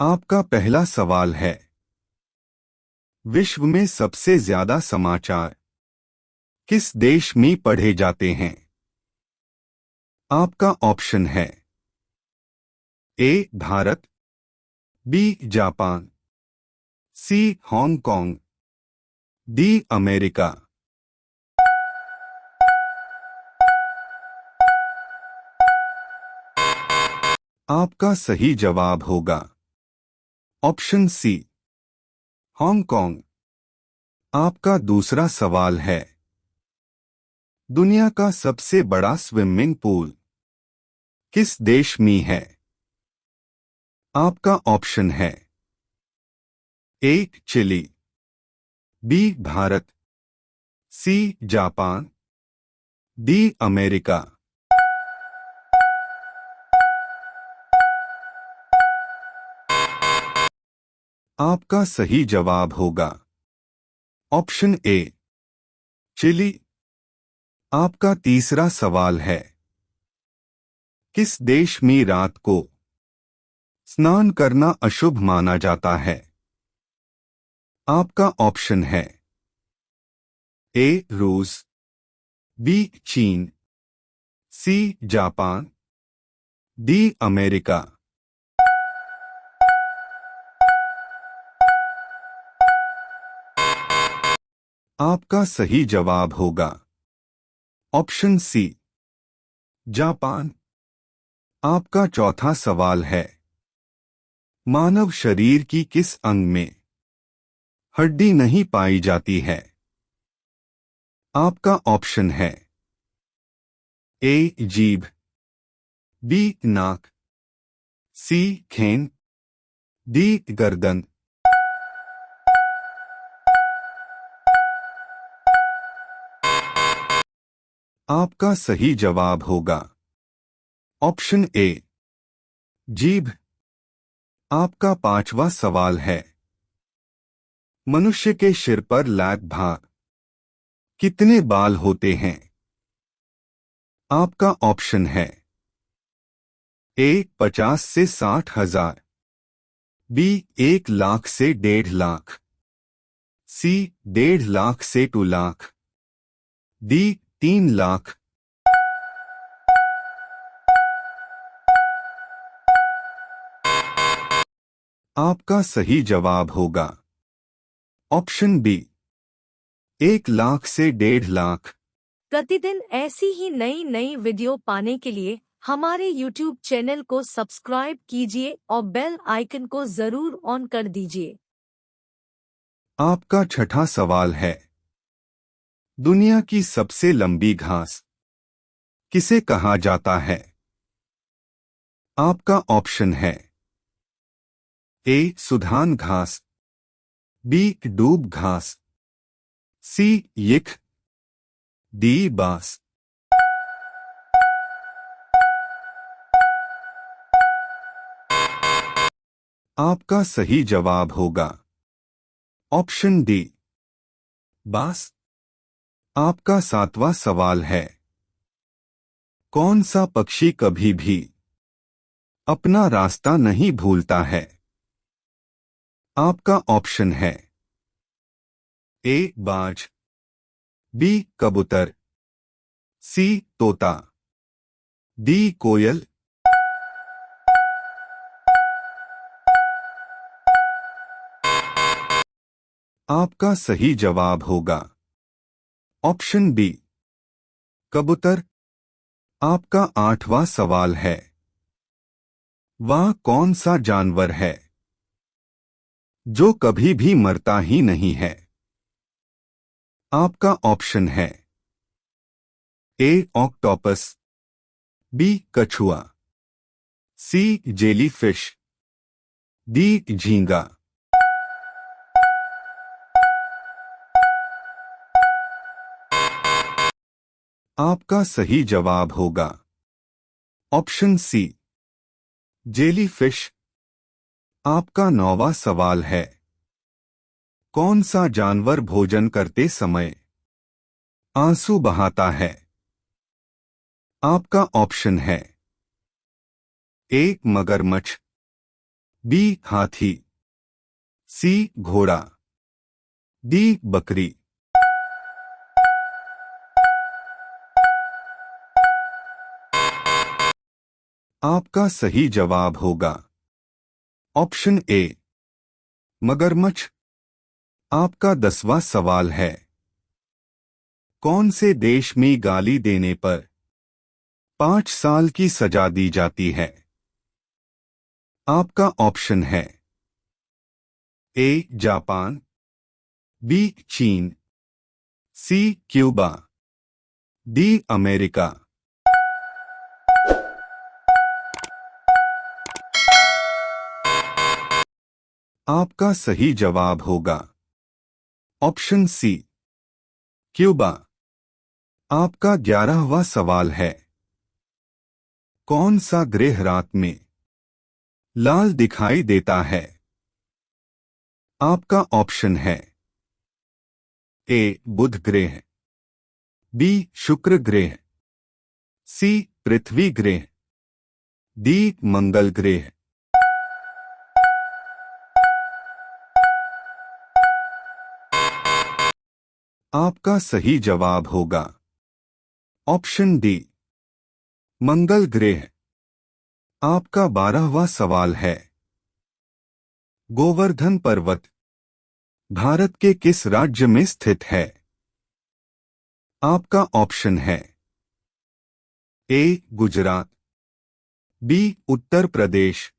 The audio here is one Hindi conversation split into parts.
आपका पहला सवाल है, विश्व में सबसे ज्यादा समाचार किस देश में पढ़े जाते हैं? आपका ऑप्शन है ए भारत, बी जापान, सी हांगकांग, डी अमेरिका। आपका सही जवाब होगा ऑप्शन सी हांगकांग। आपका दूसरा सवाल है, दुनिया का सबसे बड़ा स्विमिंग पूल किस देश में है? आपका ऑप्शन है A Chile, B Bharat, C Japan, D America. आपका सही जवाब होगा ऑप्शन ए चिली। आपका तीसरा सवाल है, किस देश में रात को स्नान करना अशुभ माना जाता है? आपका ऑप्शन है ए रूस, बी चीन, सी जापान, डी अमेरिका। आपका सही जवाब होगा ऑप्शन सी जापान। आपका चौथा सवाल है, मानव शरीर की किस अंग में हड्डी नहीं पाई जाती है? आपका ऑप्शन है ए जीभ, बी नाक, सी खेन, डी गर्दन। आपका सही जवाब होगा ऑप्शन ए जीभ। आपका पांचवा सवाल है, मनुष्य के सिर पर लगभग कितने बाल होते हैं? आपका ऑप्शन है ए 50 से 60,000, बी 1 लाख से 1.5 लाख, सी 1.5 लाख से 2 लाख, डी 3 लाख। आपका सही जवाब होगा ऑप्शन बी 1 लाख से 1.5 लाख। प्रतिदिन ऐसी ही नई नई वीडियो पाने के लिए हमारे YouTube चैनल को सब्सक्राइब कीजिए और बेल आइकन को जरूर ऑन कर दीजिए। आपका छठा सवाल है, दुनिया की सबसे लंबी घास किसे कहा जाता है? आपका ऑप्शन है ए सुधान घास, बी डूब घास, सी यिख, डी बांस। आपका सही जवाब होगा ऑप्शन डी बांस। आपका सातवां सवाल है, कौन सा पक्षी कभी भी अपना रास्ता नहीं भूलता है? आपका ऑप्शन है ए बाज, बी कबूतर, सी तोता, डी कोयल। आपका सही जवाब होगा ऑप्शन बी कबूतर। आपका आठवां सवाल है, वह कौन सा जानवर है जो कभी भी मरता ही नहीं है? आपका ऑप्शन है ए ऑक्टोपस, बी कछुआ, सी जेलीफिश, डी झींगा। आपका सही जवाब होगा ऑप्शन सी जेलीफिश। आपका नौवां सवाल है, कौन सा जानवर भोजन करते समय आंसू बहाता है? आपका ऑप्शन है ए मगरमच्छ, बी हाथी, सी घोड़ा, डी बकरी। आपका सही जवाब होगा ऑप्शन ए मगरमच्छ। आपका 10वां सवाल है, कौन से देश में गाली देने पर 5 साल की सजा दी जाती है? आपका ऑप्शन है ए जापान, बी चीन, सी क्यूबा, डी अमेरिका। आपका सही जवाब होगा ऑप्शन सी क्यूबा। आपका 11वां सवाल है, कौन सा ग्रह रात में लाल दिखाई देता है? आपका ऑप्शन है ए बुध ग्रह, बी शुक्र ग्रह, सी पृथ्वी ग्रह, डी मंगल ग्रह। आपका सही जवाब होगा ऑप्शन डी मंगल ग्रह। आपका 12वां सवाल है, गोवर्धन पर्वत भारत के किस राज्य में स्थित है? आपका ऑप्शन है ए गुजरात, बी उत्तर प्रदेश,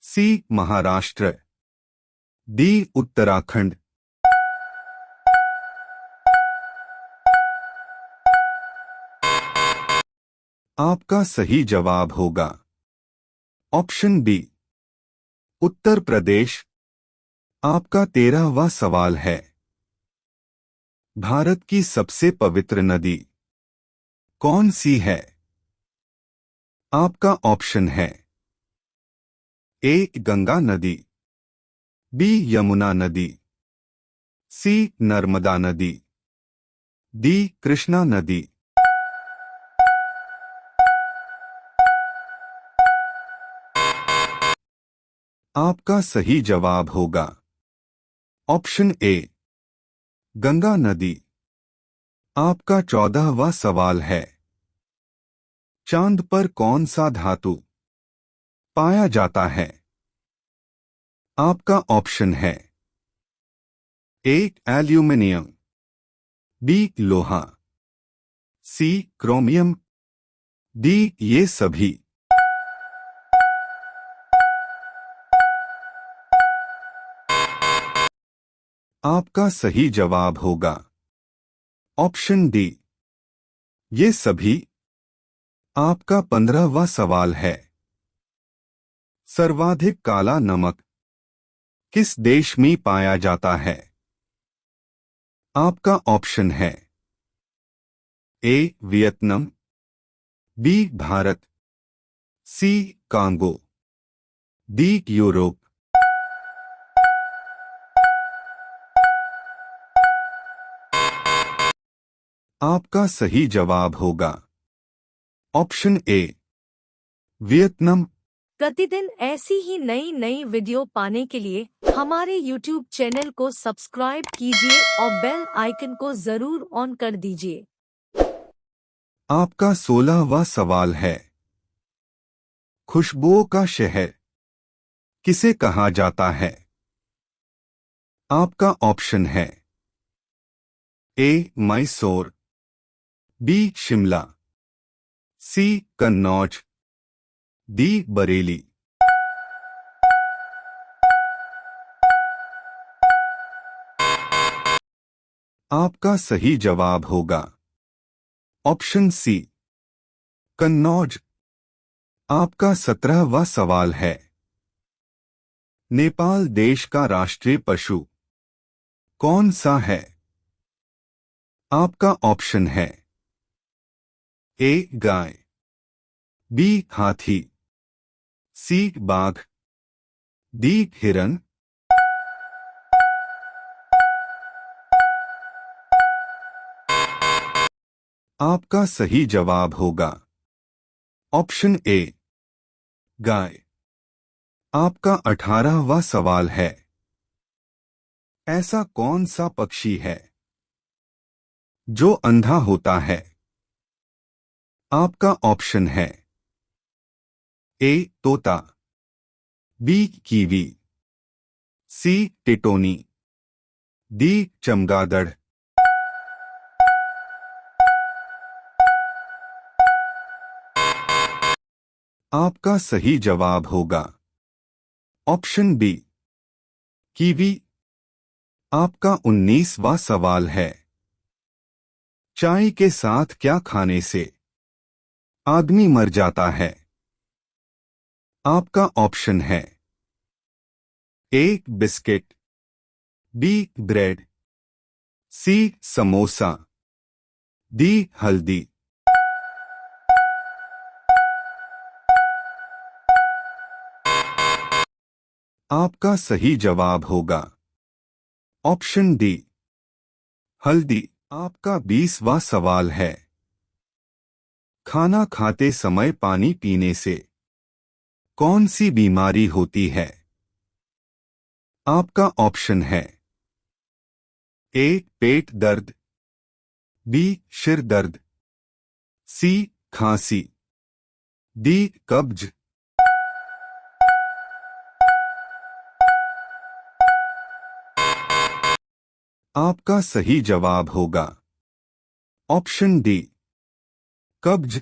सी महाराष्ट्र, डी उत्तराखंड। आपका सही जवाब होगा ऑप्शन बी उत्तर प्रदेश। आपका 13वां सवाल है, भारत की सबसे पवित्र नदी कौन सी है? आपका ऑप्शन है ए गंगा नदी, बी यमुना नदी, सी नर्मदा नदी, डी कृष्णा नदी। आपका सही जवाब होगा ऑप्शन ए गंगा नदी। आपका 14वां सवाल है, चांद पर कौन सा धातु पाया जाता है? आपका ऑप्शन है ए एल्यूमिनियम, बी लोहा, सी क्रोमियम, डी ये सभी। आपका सही जवाब होगा ऑप्शन डी ये सभी। आपका 15वां सवाल है, सर्वाधिक काला नमक किस देश में पाया जाता है? आपका ऑप्शन है ए वियतनाम, बी भारत, सी कांगो, डी यूरोप। आपका सही जवाब होगा ऑप्शन ए वियतनाम। प्रतिदिन ऐसी ही नई नई वीडियो पाने के लिए हमारे YouTube चैनल को सब्सक्राइब कीजिए और बेल आइकन को जरूर ऑन कर दीजिए। आपका 16वां सवाल है, खुशबुओं का शहर किसे कहा जाता है? आपका ऑप्शन है ए मैसूर, बी शिमला, सी कन्नौज, डी बरेली। आपका सही जवाब होगा ऑप्शन सी कन्नौज। आपका 17वां सवाल है, नेपाल देश का राष्ट्रीय पशु कौन सा है? आपका ऑप्शन है ए गाय, बी हाथी, सी बाघ, डी हिरन। आपका सही जवाब होगा ऑप्शन ए गाय। आपका 18वां सवाल है, ऐसा कौन सा पक्षी है जो अंधा होता है? आपका ऑप्शन है ए तोता, बी कीवी, सी टिटोनी, डी चमगादड़। आपका सही जवाब होगा ऑप्शन बी कीवी। आपका 19वां सवाल है, चाय के साथ क्या खाने से आदमी मर जाता है? आपका ऑप्शन है ए बिस्किट, बी ब्रेड, सी समोसा, डी हल्दी। आपका सही जवाब होगा ऑप्शन डी हल्दी। आपका 20वां सवाल है, खाना खाते समय पानी पीने से कौन सी बीमारी होती है? आपका ऑप्शन है ए पेट दर्द, बी सिर दर्द, सी खांसी, डी कब्ज। आपका सही जवाब होगा ऑप्शन डी कब्ज।